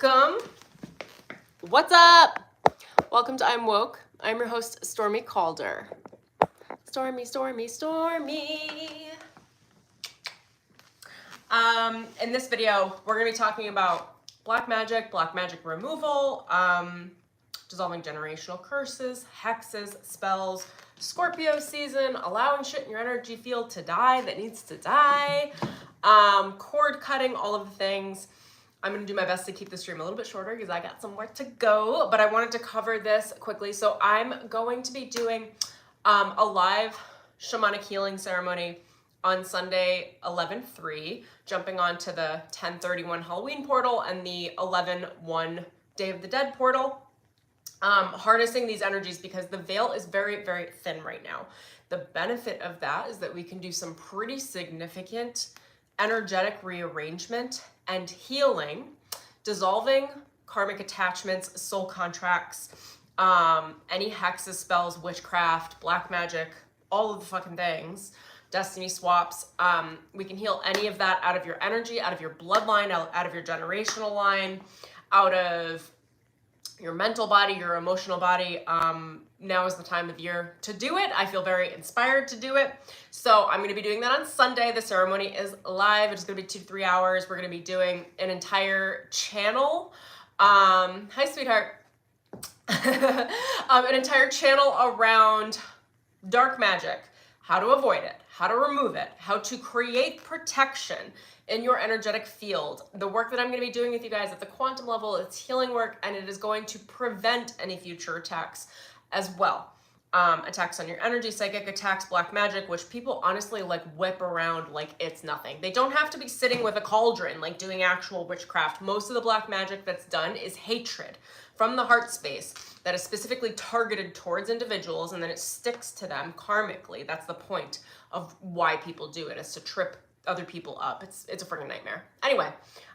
Welcome. What's up? Welcome to I'm Woke. I'm your host, Stormy Calder. Stormy. In this video, we're going to be talking about black magic removal, dissolving generational curses, hexes, spells, Scorpio season, allowing shit in your energy field to die that needs to die, cord cutting, all of the things. I'm going to do my best to keep the stream a little bit shorter because I got somewhere to go, but I wanted to cover this quickly. So I'm going to be doing a live shamanic healing ceremony on Sunday, 11/3, jumping onto the 10/31 Halloween portal and the 11/1 Day of the Dead portal, harnessing these energies because the veil is very, very thin right now. The benefit of that is that we can do some pretty significant energetic rearrangement and healing, dissolving karmic attachments, soul contracts, any hexes, spells, witchcraft, black magic, all of the fucking things, destiny swaps. We can heal any of that out of your energy, out of your bloodline, out of your generational line, out of your mental body, your emotional body. Now is the time of year to do it. I feel very inspired to do it. So I'm going to be doing that on Sunday. The ceremony is live. It's going to be 2 to 3 hours. We're going to be doing an entire channel. Hi, sweetheart. An entire channel around dark magic, how to avoid it, how to remove it, how to create protection in your energetic field. The work that I'm going to be doing with you guys at the quantum level, it's healing work, and it is going to prevent any future attacks as well. Attacks on your energy, psychic attacks, black magic, which people honestly like whip around like it's nothing. They don't have to be sitting with a cauldron like doing actual witchcraft. Most of the black magic that's done is hatred from the heart space that is specifically targeted towards individuals, and then it sticks to them karmically. That's the point of why people do it, is to trip other people up. It's a freaking nightmare. Anyway,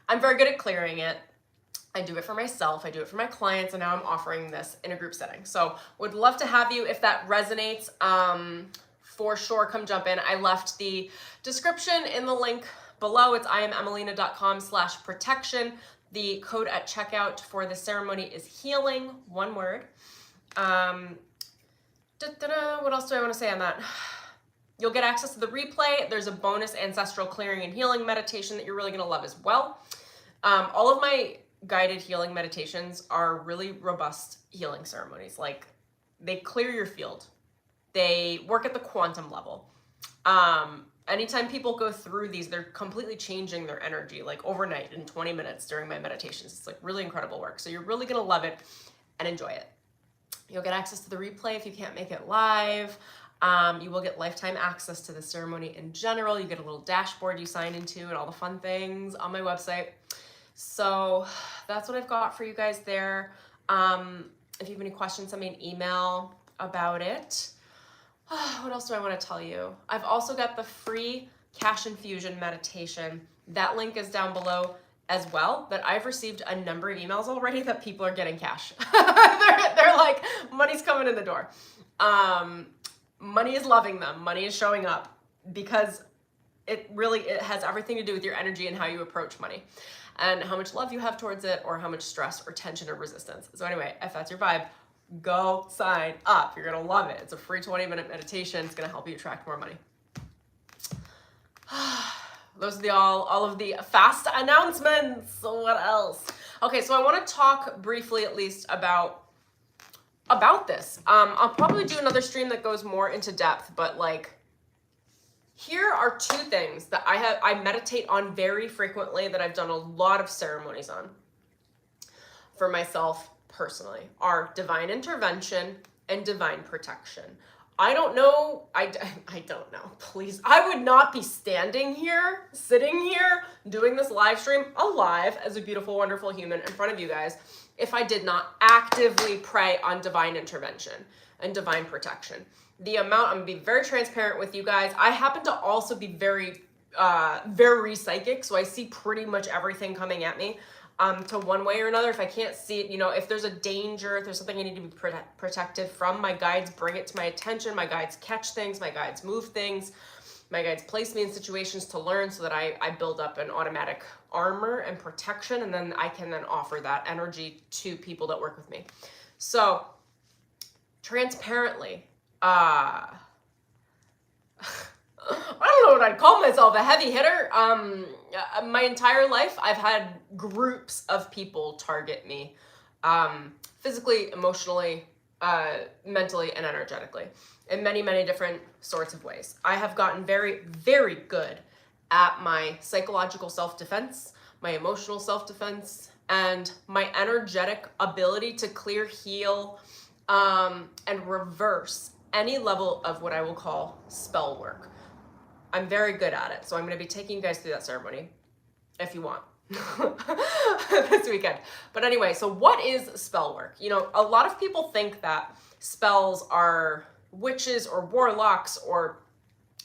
I'm very good at clearing it. I do it for myself, I do it for my clients, and now I'm offering this in a group setting. So would love to have you if that resonates. For sure, come jump in. I left the description in the link below. It's IMEmmelina.com/protection. The code at checkout for the ceremony is healing, one word. What else do I want to say on that? You'll get access to the replay. There's a bonus ancestral clearing and healing meditation that you're really going to love as well. All of my guided healing meditations are really robust healing ceremonies. Like, they clear your field. They work at the quantum level. Anytime people go through these, they're completely changing their energy, like overnight in 20 minutes during my meditations. It's like really incredible work. So you're really going to love it and enjoy it. You'll get access to the replay if you can't make it live. You will get lifetime access to the ceremony in general. You get a little dashboard you sign into and all the fun things on my website. So that's what I've got for you guys there. If you have any questions, send me an email about it. What else do I want to tell you? I've also got the free cash infusion meditation. That link is down below as well, but I've received a number of emails already that people are getting cash. they're like, money's coming in the door. Money is loving them. Money is showing up because it has everything to do with your energy and how you approach money and how much love you have towards it, or how much stress or tension or resistance. So anyway, if that's your vibe, go sign up. You're going to love it. It's a free 20-minute meditation. It's going to help you attract more money. Those are all of the fast announcements. So what else? Okay, so I want to talk briefly at least about this. I'll probably do another stream that goes more into depth, but like, here are 2 things that I meditate on very frequently, that I've done a lot of ceremonies on for myself personally, are divine intervention and divine protection. I don't know. I don't know. Please. I would not be sitting here, doing this live stream alive as a beautiful, wonderful human in front of you guys if I did not actively pray on divine intervention and divine protection. The amount, I'm going to be very transparent with you guys. I happen to also be very psychic, so I see pretty much everything coming at me. To one way or another. If I can't see it, if there's a danger, if there's something I need to be protected from, my guides bring it to my attention. My guides catch things, my guides move things. My guides place me in situations to learn so that I build up an automatic armor and protection, and then I can then offer that energy to people that work with me. So, transparently, I don't know what I'd call myself, a heavy hitter. My entire life, I've had groups of people target me, physically, emotionally, mentally, and energetically, in many, many different sorts of ways. I have gotten very, very good at my psychological self-defense, my emotional self-defense, and my energetic ability to clear, heal, and reverse any level of what I will call spell work. I'm very good at it, so I'm going to be taking you guys through that ceremony, if you want, this weekend. But anyway, so what is spell work? You know, a lot of people think that spells are witches or warlocks, or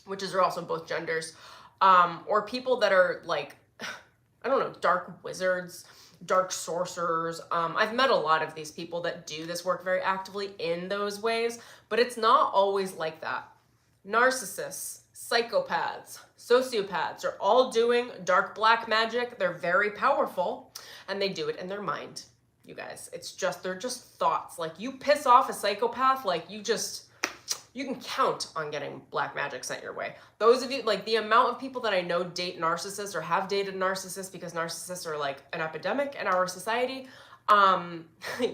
witches are also both genders, or people that are like, I don't know, dark wizards, dark sorcerers. I've met a lot of these people that do this work very actively in those ways, but it's not always like that. Narcissists, psychopaths, sociopaths are all doing dark black magic. They're very powerful, and they do it in their mind, you guys. They're just thoughts. Like, you piss off a psychopath, like, you can count on getting black magic sent your way. Those of you, like, the amount of people that I know date narcissists or have dated narcissists, because narcissists are like an epidemic in our society,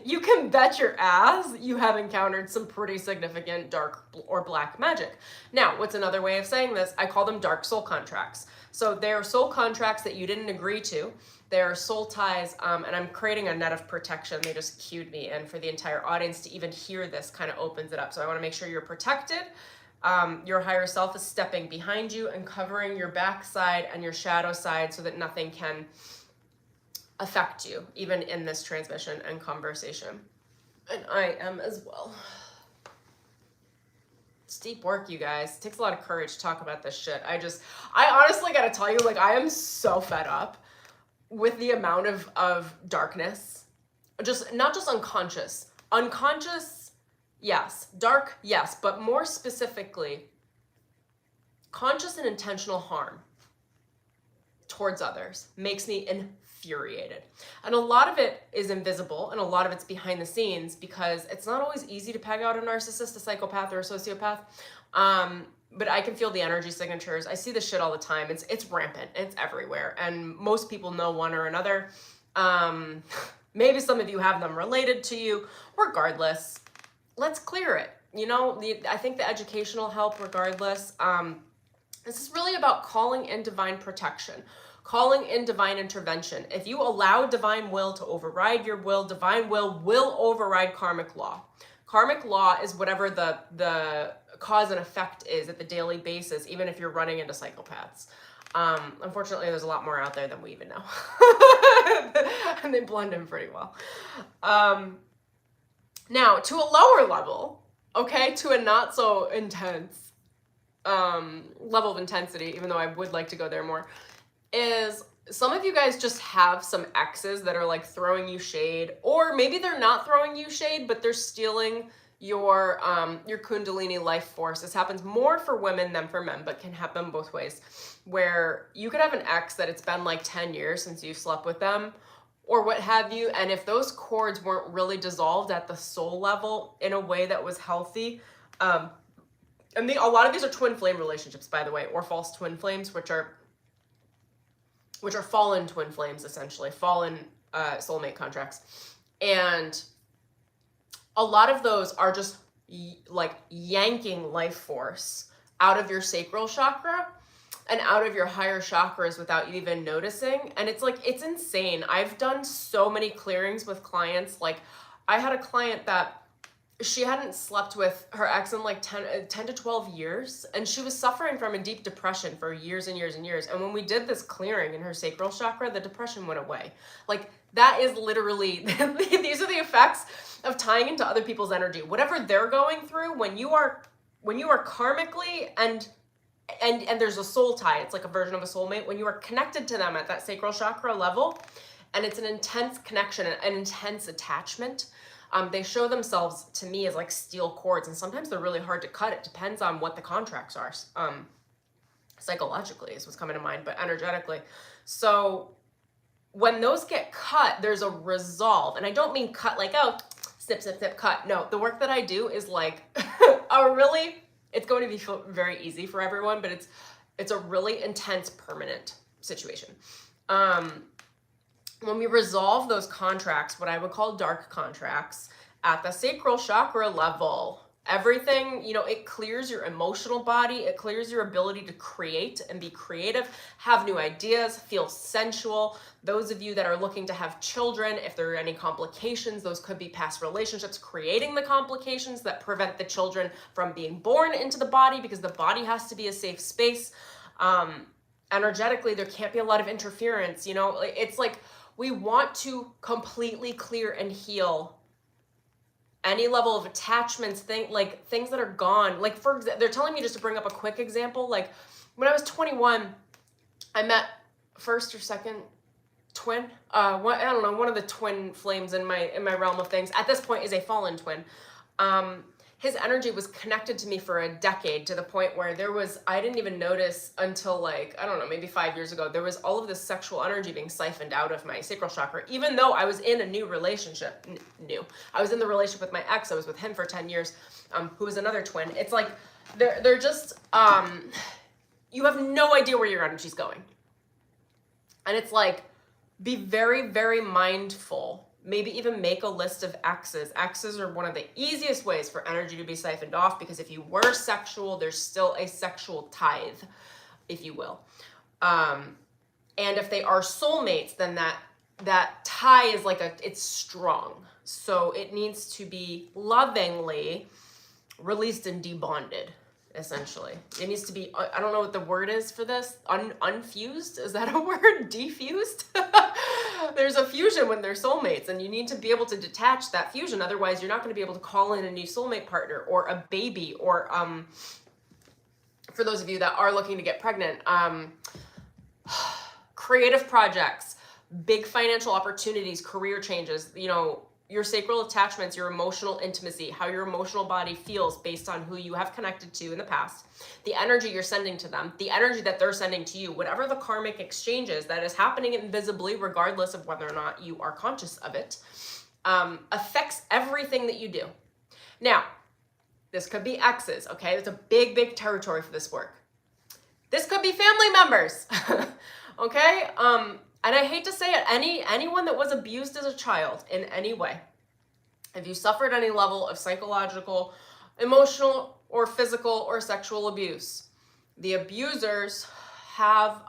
you can bet your ass you have encountered some pretty significant dark or black magic. Now, what's another way of saying this? I call them dark soul contracts. So they are soul contracts that you didn't agree to. They are soul ties, and I'm creating a net of protection. They just cued me in for the entire audience to even hear this. Kind of opens it up. So I want to make sure you're protected. Your higher self is stepping behind you and covering your backside and your shadow side so that nothing can affect you, even in this transmission and conversation. And I am as well. It's deep work, you guys. It takes a lot of courage to talk about this shit. I honestly gotta tell you, like, I am so fed up with the amount of darkness. Not just unconscious. Unconscious, yes. Dark, yes. But more specifically, conscious and intentional harm towards others makes me infuriated. And a lot of it is invisible, and a lot of it's behind the scenes, because it's not always easy to peg out a narcissist, a psychopath, or a sociopath. But I can feel the energy signatures. I see this shit all the time. It's rampant. It's everywhere. And most people know one or another. Maybe some of you have them related to you. Regardless, let's clear it. You know, I think the educational help, regardless. This is really about calling in divine protection, calling in divine intervention. If you allow divine will to override your will, divine will override karmic law. Karmic law is whatever the cause and effect is at the daily basis, even if you're running into psychopaths. Unfortunately, there's a lot more out there than we even know. And they blend in pretty well. Now, to a lower level, okay, to a not so intense level of intensity, even though I would like to go there more, is some of you guys just have some exes that are like throwing you shade, or maybe they're not throwing you shade, but they're stealing your Kundalini life force. This happens more for women than for men, but can happen both ways, where you could have an ex that it's been like 10 years since you slept with them, or what have you, and if those cords weren't really dissolved at the soul level in a way that was healthy, and a lot of these are twin flame relationships, by the way, or false twin flames, which are fallen twin flames, essentially, fallen soulmate contracts. And a lot of those are just like yanking life force out of your sacral chakra and out of your higher chakras without you even noticing. And it's like, it's insane. I've done so many clearings with clients. Like, I had a client that she hadn't slept with her ex in like 10 to 12 years, and she was suffering from a deep depression for years and years and years. And when we did this clearing in her sacral chakra, the depression went away. Like, that is literally, these are the effects of tying into other people's energy. Whatever they're going through, when you are karmically and there's a soul tie, it's like a version of a soulmate, when you are connected to them at that sacral chakra level, and it's an intense connection, an intense attachment, they show themselves to me as like steel cords, and sometimes they're really hard to cut. It depends on what the contracts are. psychologically is what's coming to mind, but energetically. So when those get cut, there's a resolve. And I don't mean cut like, oh, snip, snip, snip, cut. No, the work that I do is like it's going to be very easy for everyone, but it's a really intense, permanent situation. When we resolve those contracts, what I would call dark contracts, at the sacral chakra level, everything, it clears your emotional body, it clears your ability to create and be creative, have new ideas, feel sensual. Those of you that are looking to have children, if there are any complications, those could be past relationships creating the complications that prevent the children from being born into the body, because the body has to be a safe space. Energetically, there can't be a lot of interference. It's like we want to completely clear and heal any level of attachments, things that are gone. Like, for example, they're telling me, just to bring up a quick example, like when I was 21, I met first or second twin, I don't know, one of the twin flames in my realm of things. At this point is a fallen twin. His energy was connected to me for a decade, to the point where I didn't even notice until, like, I don't know, maybe 5 years ago, there was all of this sexual energy being siphoned out of my sacral chakra, even though I was in a new relationship. I was in the relationship with my ex. I was with him for 10 years, who was another twin. It's like, they're just, you have no idea where your energy's going. And it's like, be very, very mindful. Maybe even make a list of X's. X's are one of the easiest ways for energy to be siphoned off, because if you were sexual, there's still a sexual tithe, if you will. And if they are soulmates, then that tie is it's strong. So it needs to be lovingly released and debonded, essentially. It needs to be, I don't know what the word is for this, unfused? Is that a word? Defused? There's a fusion when they're soulmates, and you need to be able to detach that fusion. Otherwise, you're not going to be able to call in a new soulmate partner or a baby, or for those of you that are looking to get pregnant, creative projects, big financial opportunities, career changes, your sacral attachments, your emotional intimacy, how your emotional body feels based on who you have connected to in the past, the energy you're sending to them, the energy that they're sending to you, whatever the karmic exchange is that is happening invisibly, regardless of whether or not you are conscious of it, affects everything that you do. Now, this could be exes, okay? It's a big, big territory for this work. This could be family members, okay? And I hate to say it, anyone that was abused as a child in any way, if you suffered any level of psychological, emotional, or physical or sexual abuse, the abusers have,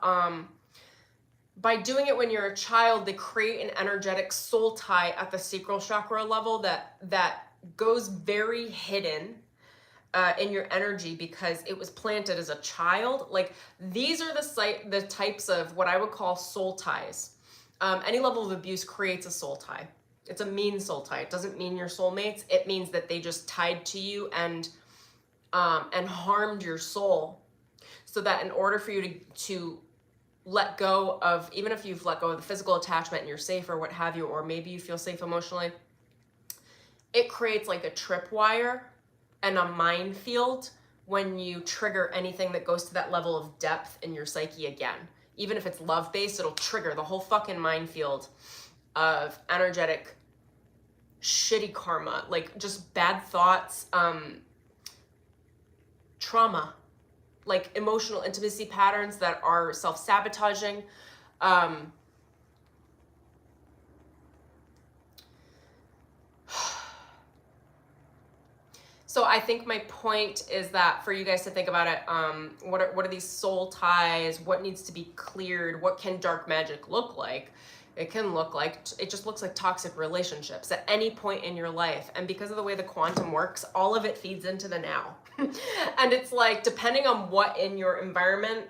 by doing it when you're a child, they create an energetic soul tie at the sacral chakra level that goes very hidden in your energy, because it was planted as a child. Like, these are the types of what I would call soul ties. Any level of abuse creates a soul tie. It's a mean soul tie. It doesn't mean you're soulmates. It means that they just tied to you and harmed your soul, so that in order for you to let go of, even if you've let go of the physical attachment and you're safe or what have you, or maybe you feel safe emotionally, it creates like a tripwire and a minefield when you trigger anything that goes to that level of depth in your psyche again. Even if it's love-based, it'll trigger the whole fucking minefield of energetic shitty karma, like just bad thoughts, trauma, like emotional intimacy patterns that are self-sabotaging. So I think my point is that for you guys to think about it, what are these soul ties? What needs to be cleared? What can dark magic look like? It can look like, it just looks like toxic relationships at any point in your life. And because of the way the quantum works, all of it feeds into the now. And it's like, depending on what environment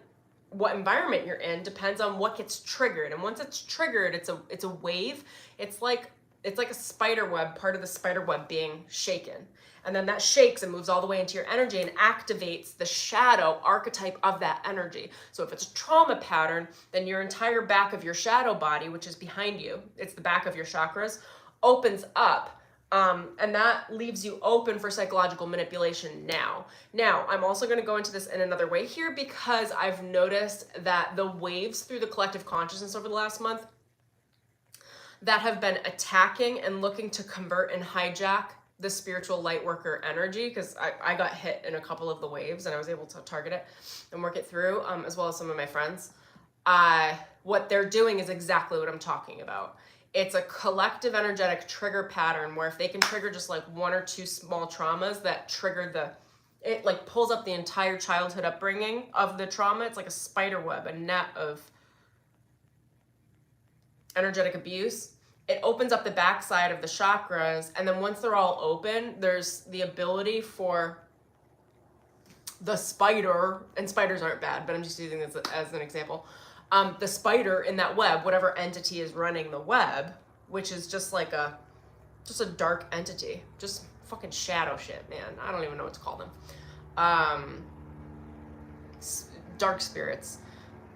you're in, depends on what gets triggered. And once it's triggered, it's a wave. It's like a spider web, part of the spider web being shaken. And then that shakes and moves all the way into your energy and activates the shadow archetype of that energy. So if it's a trauma pattern, then your entire back of your shadow body, which is behind you, it's the back of your chakras, opens up And that leaves you open for psychological manipulation now. Now, I'm also going to go into this in another way here because I've noticed that the waves through the collective consciousness over the last month that have been attacking and looking to convert and hijack the spiritual light worker energy, because I got hit in a couple of the waves and I was able to target it and work it through, as well as some of my friends. What they're doing is exactly what I'm talking about. It's a collective energetic trigger pattern where if they can trigger just like one or two small traumas that trigger it like pulls up the entire childhood upbringing of the trauma. It's like a spider web, a net of energetic abuse. It opens up the backside of the chakras, and then once they're all open, there's the ability for the spider, and spiders aren't bad, but I'm just using this as an example. The spider in that web, whatever entity is running the web, which is just like just a dark entity, just fucking shadow shit, man. I don't even know what to call them. Dark spirits.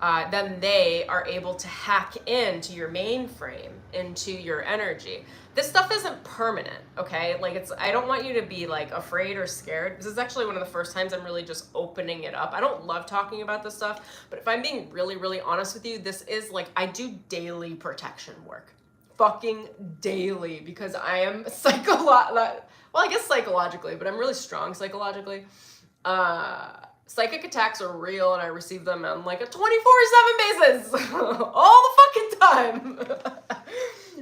Then they are able to hack into your mainframe, into your energy. This stuff isn't permanent, okay? Like I don't want you to be like afraid or scared. This is actually one of the first times I'm really just opening it up. I don't love talking about this stuff, but if I'm being really, really honest with you, this is like, I do daily protection work. Fucking daily, because I am psychologically, but I'm really strong psychologically. Psychic attacks are real and I receive them on like a 24/7 basis all the fucking time.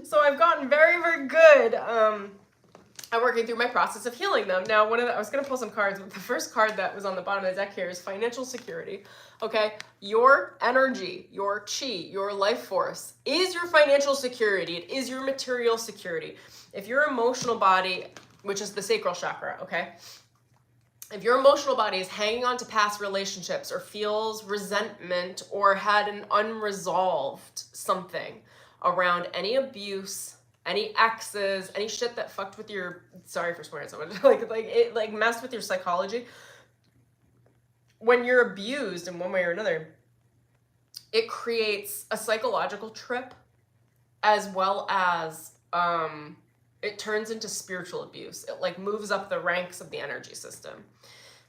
So I've gotten very, very good at working through my process of healing them. Now, I was going to pull some cards, but the first card that was on the bottom of the deck here is financial security. Okay, your energy, your chi, your life force is your financial security. It is your material security. If your emotional body, which is the sacral chakra, okay? If your emotional body is hanging on to past relationships or feels resentment or had an unresolved something around any abuse, any exes, any shit that fucked with your, sorry for swearing so much, it messed with your psychology. When you're abused in one way or another, it creates a psychological trip as well as it turns into spiritual abuse. It like moves up the ranks of the energy system.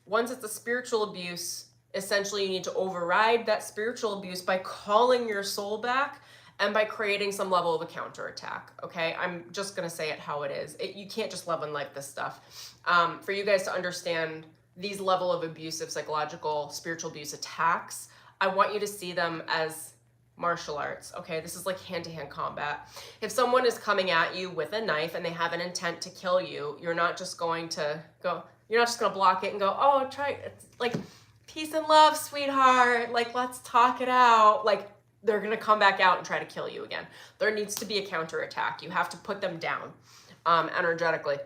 Once it's a spiritual abuse, essentially you need to override that spiritual abuse by calling your soul back and by creating some level of a counterattack, okay? I'm just gonna say it how it is. You can't just love and like this stuff. For you guys to understand these level of abusive, psychological, spiritual abuse attacks, I want you to see them as martial arts, okay? This is like hand-to-hand combat. If someone is coming at you with a knife and they have an intent to kill you, you're not just going to block it and go, oh, it's like, peace and love, sweetheart, like, let's talk it out. Like, they're gonna come back out and try to kill you again. There needs to be a counterattack. You have to put them down energetically.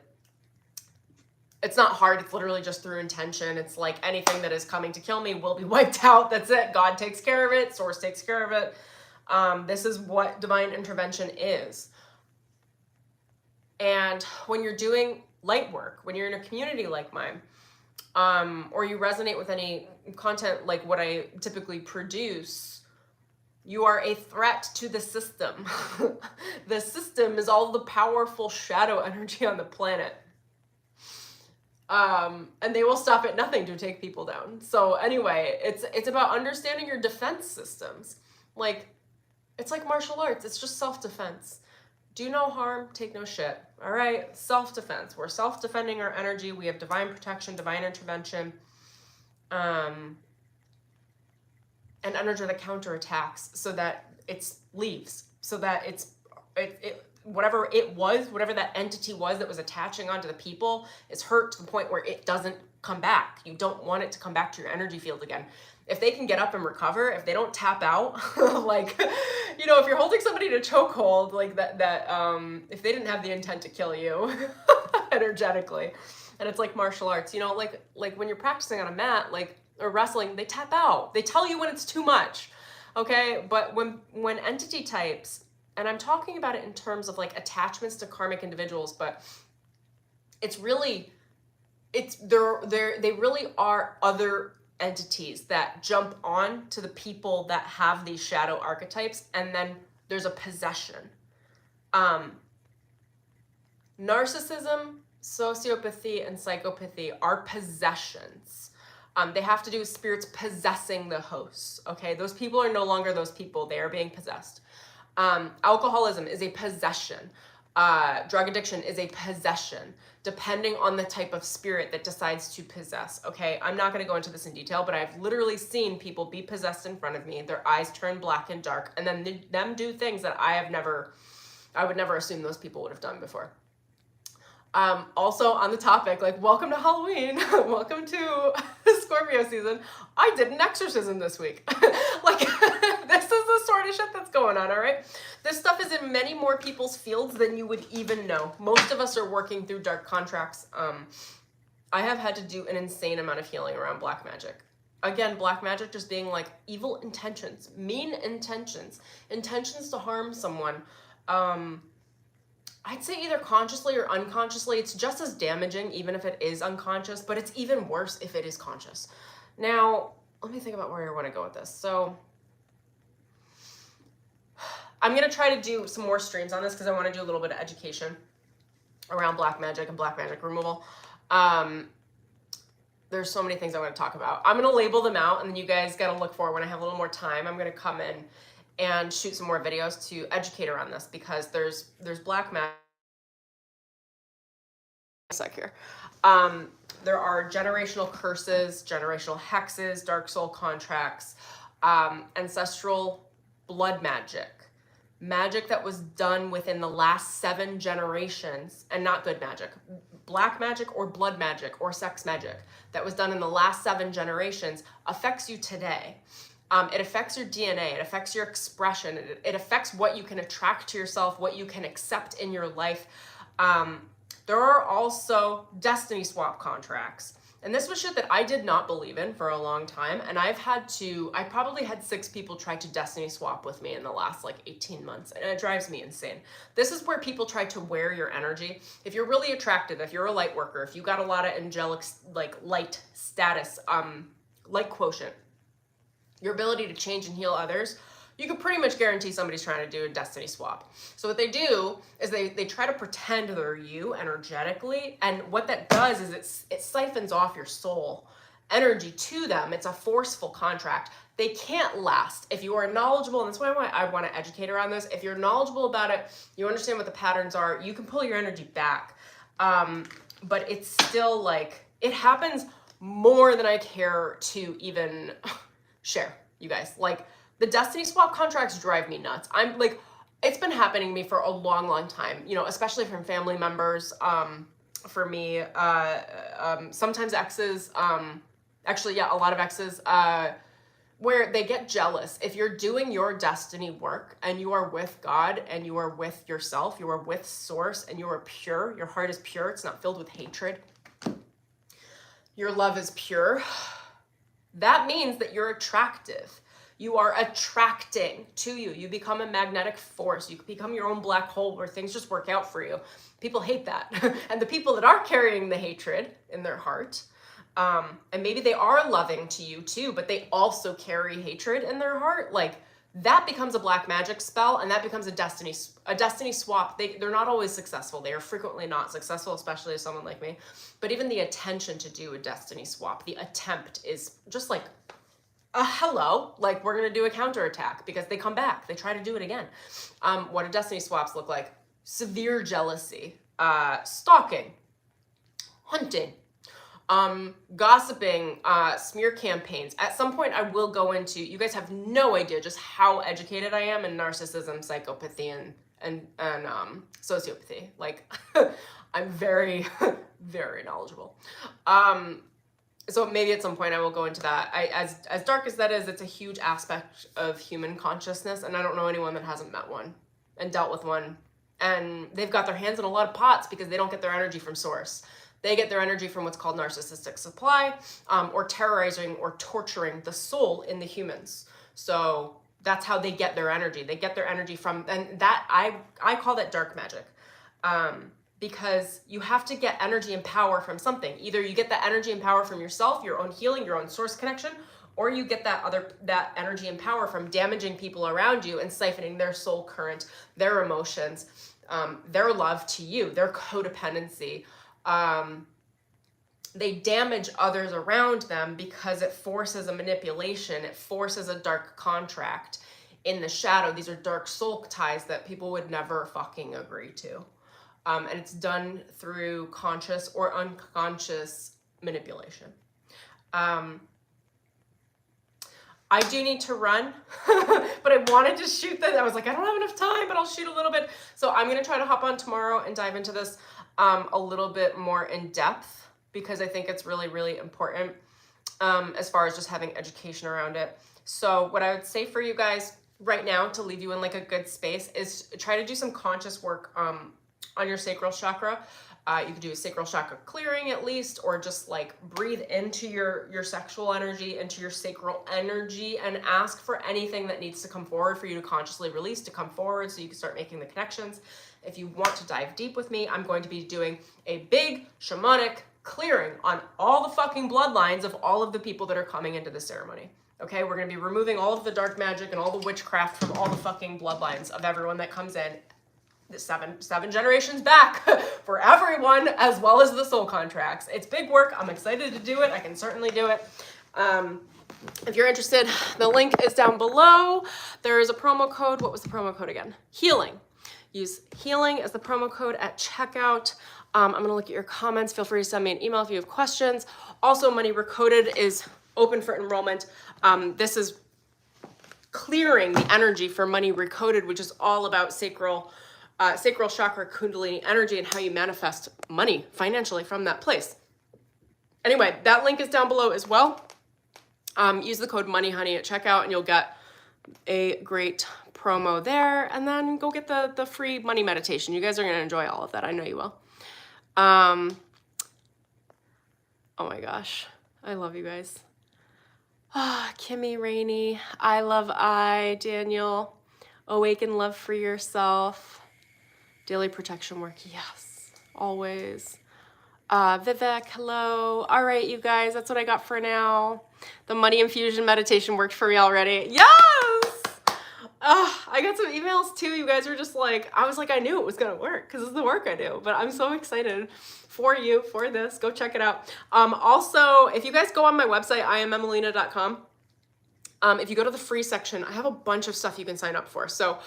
It's not hard, it's literally just through intention. It's like anything that is coming to kill me will be wiped out. That's it. God takes care of it, source takes care of it. This is what divine intervention is. And when you're doing light work, when you're in a community like mine, or you resonate with any content like what I typically produce, you are a threat to the system. The system is all the powerful shadow energy on the planet. And they will stop at nothing to take people down. So anyway, it's about understanding your defense systems. Like, it's like martial arts. It's just self-defense. Do no harm, take no shit. All right, self-defense. We're self-defending our energy. We have divine protection, divine intervention, and energetic counterattacks so that it leaves, so that whatever it was, whatever that entity was that was attaching onto the people is hurt to the point where it doesn't come back. You don't want it to come back to your energy field again. If they can get up and recover, if they don't tap out, like, you know, if you're holding somebody in a chokehold, like if they didn't have the intent to kill you energetically, and it's like martial arts, you know, like when you're practicing on a mat, like, or wrestling, they tap out. They tell you when it's too much, okay? But when entity types, and I'm talking about it in terms of like attachments to karmic individuals, but they really are other entities that jump on to the people that have these shadow archetypes, and then there's a possession. Narcissism, sociopathy, and psychopathy are possessions. They have to do with spirits possessing the hosts, okay? Those people are no longer those people. They are being possessed. Alcoholism is a possession. Drug addiction is a possession, depending on the type of spirit that decides to possess, okay? I'm not going to go into this in detail, but I've literally seen people be possessed in front of me, their eyes turn black and dark, and then them do things that I would never assume those people would have done before. Also on the topic, like, welcome to Halloween, welcome to Scorpio season. I did an exorcism this week. Like, this is the sort of shit that's going on, all right? This stuff is in many more people's fields than you would even know. Most of us are working through dark contracts. I have had to do an insane amount of healing around black magic. Again, black magic just being like evil intentions, mean intentions, intentions to harm someone. I'd say either consciously or unconsciously. It's just as damaging, even if it is unconscious, but it's even worse if it is conscious. Now, let me think about where I want to go with this. So I'm going to try to do some more streams on this because I want to do a little bit of education around black magic and black magic removal. There's so many things I want to talk about. I'm going to label them out, and then you guys got to look for when I have a little more time. I'm going to come in and shoot some more videos to educate around this, because there's black magic. A sec here. There are generational curses, generational hexes, dark soul contracts, ancestral blood magic, magic that was done within the last 7 generations, and not good magic, black magic or blood magic or sex magic that was done in the last 7 generations affects you today. It affects your DNA, it affects your expression, it affects what you can attract to yourself, what you can accept in your life. There are also destiny swap contracts. And this was shit that I did not believe in for a long time. And I probably had 6 people try to destiny swap with me in the last like 18 months. And it drives me insane. This is where people try to wear your energy. If you're really attractive, if you're a light worker, if you got a lot of angelic, like light status, light quotient, your ability to change and heal others, you can pretty much guarantee somebody's trying to do a destiny swap. So what they do is they try to pretend they're you energetically, and what that does is it siphons off your soul energy to them. It's a forceful contract. They can't last. If you are knowledgeable, and that's why I want to educate around this, if you're knowledgeable about it, you understand what the patterns are, you can pull your energy back. But it's still like, it happens more than I care to even share, you guys. Like, the destiny swap contracts drive me nuts. I'm like, it's been happening to me for a long, long time, you know, especially from family members. For me, sometimes exes, actually, yeah, a lot of exes, where they get jealous. If you're doing your destiny work and you are with God and you are with yourself, you are with source, and you are pure, your heart is pure, it's not filled with hatred, your love is pure, that means that you're attractive. You are attracting to you. You become a magnetic force. You become your own black hole where things just work out for you. People hate that. And the people that are carrying the hatred in their heart, and maybe they are loving to you too, but they also carry hatred in their heart, like, that becomes a black magic spell, and that becomes a destiny swap. They're not always successful. They are frequently not successful, especially as someone like me. But even the attention to do a destiny swap, the attempt is just like, hello, like, we're going to do a counterattack, because they come back. They try to do it again. What do destiny swaps look like? Severe jealousy, stalking, hunting, gossiping, smear campaigns. At some point, I will go into, you guys have no idea just how educated I am in narcissism, psychopathy, and sociopathy. Like, I'm very, very knowledgeable. So maybe at some point I will go into that. As dark as that is, it's a huge aspect of human consciousness, and I don't know anyone that hasn't met one and dealt with one. And they've got their hands in a lot of pots because they don't get their energy from source. They get their energy from what's called narcissistic supply, or terrorizing or torturing the soul in the humans. So that's how they get their energy. They get their energy from, and that I call that dark magic. Because you have to get energy and power from something. Either you get that energy and power from yourself, your own healing, your own source connection, or you get that energy and power from damaging people around you and siphoning their soul current, their emotions, their love to you, their codependency. They damage others around them because it forces a manipulation. It forces a dark contract in the shadow. These are dark soul ties that people would never fucking agree to. And it's done through conscious or unconscious manipulation. I do need to run, but I wanted to shoot that. I was like, I don't have enough time, but I'll shoot a little bit. So I'm going to try to hop on tomorrow and dive into this a little bit more in depth, because I think it's really, really important as far as just having education around it. So what I would say for you guys right now to leave you in like a good space is try to do some conscious work on your sacral chakra. You could do a sacral chakra clearing at least, or just like breathe into your sexual energy, into your sacral energy, and ask for anything that needs to come forward for you to consciously release, to come forward so you can start making the connections. If you want to dive deep with me, I'm going to be doing a big shamanic clearing on all the fucking bloodlines of all of the people that are coming into the ceremony. Okay, we're going to be removing all of the dark magic and all the witchcraft from all the fucking bloodlines of everyone that comes in. The seven generations back for everyone, as well as the soul contracts. It's big work. I'm excited to do it. I can certainly do it. If you're interested, the link is down below. There is a promo code. What was the promo code again? Healing. Use healing as the promo code at checkout. I'm going to look at your comments. Feel free to send me an email if you have questions. Also, Money Recoded is open for enrollment. This is clearing the energy for Money Recoded, which is all about sacral chakra kundalini energy and how you manifest money financially from that place. Anyway, that link is down below as well. Use the code MONEYHONEY at checkout and you'll get a great promo there. And then go get the free money meditation. You guys are going to enjoy all of that. I know you will. Oh my gosh. I love you guys. Kimmy, Rainey, I love Daniel, awaken love for yourself. Daily protection work, yes, always. Vivek, hello. All right, you guys, that's what I got for now. The money infusion meditation worked for me already. Yes! I got some emails too. You guys were just like, I was like, I knew it was gonna work because it's the work I do. But I'm so excited for you, for this. Go check it out. Also, if you guys go on my website, IMMERSION.com, if you go to the free section, I have a bunch of stuff you can sign up for. So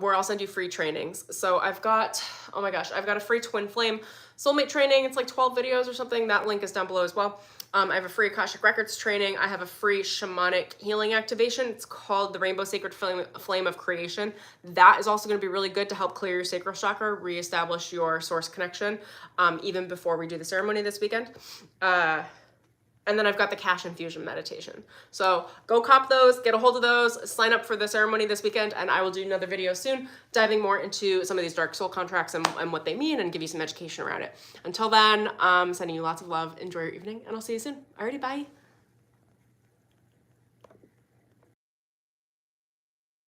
where I'll send you free trainings. So I've got, oh my gosh, I've got a free Twinflame soulmate training. It's like 12 videos or something. That link is down below as well. I have a free Akashic Records training. I have a free shamanic healing activation. It's called the Rainbow Sacred Flame of Creation. That is also going to be really good to help clear your sacral chakra, reestablish your source connection, even before we do the ceremony this weekend. And then I've got the cash infusion meditation. So go cop those, get a hold of those, sign up for the ceremony this weekend, and I will do another video soon, diving more into some of these dark soul contracts and what they mean and give you some education around it. Until then, sending you lots of love. Enjoy your evening, and I'll see you soon. Alrighty, bye.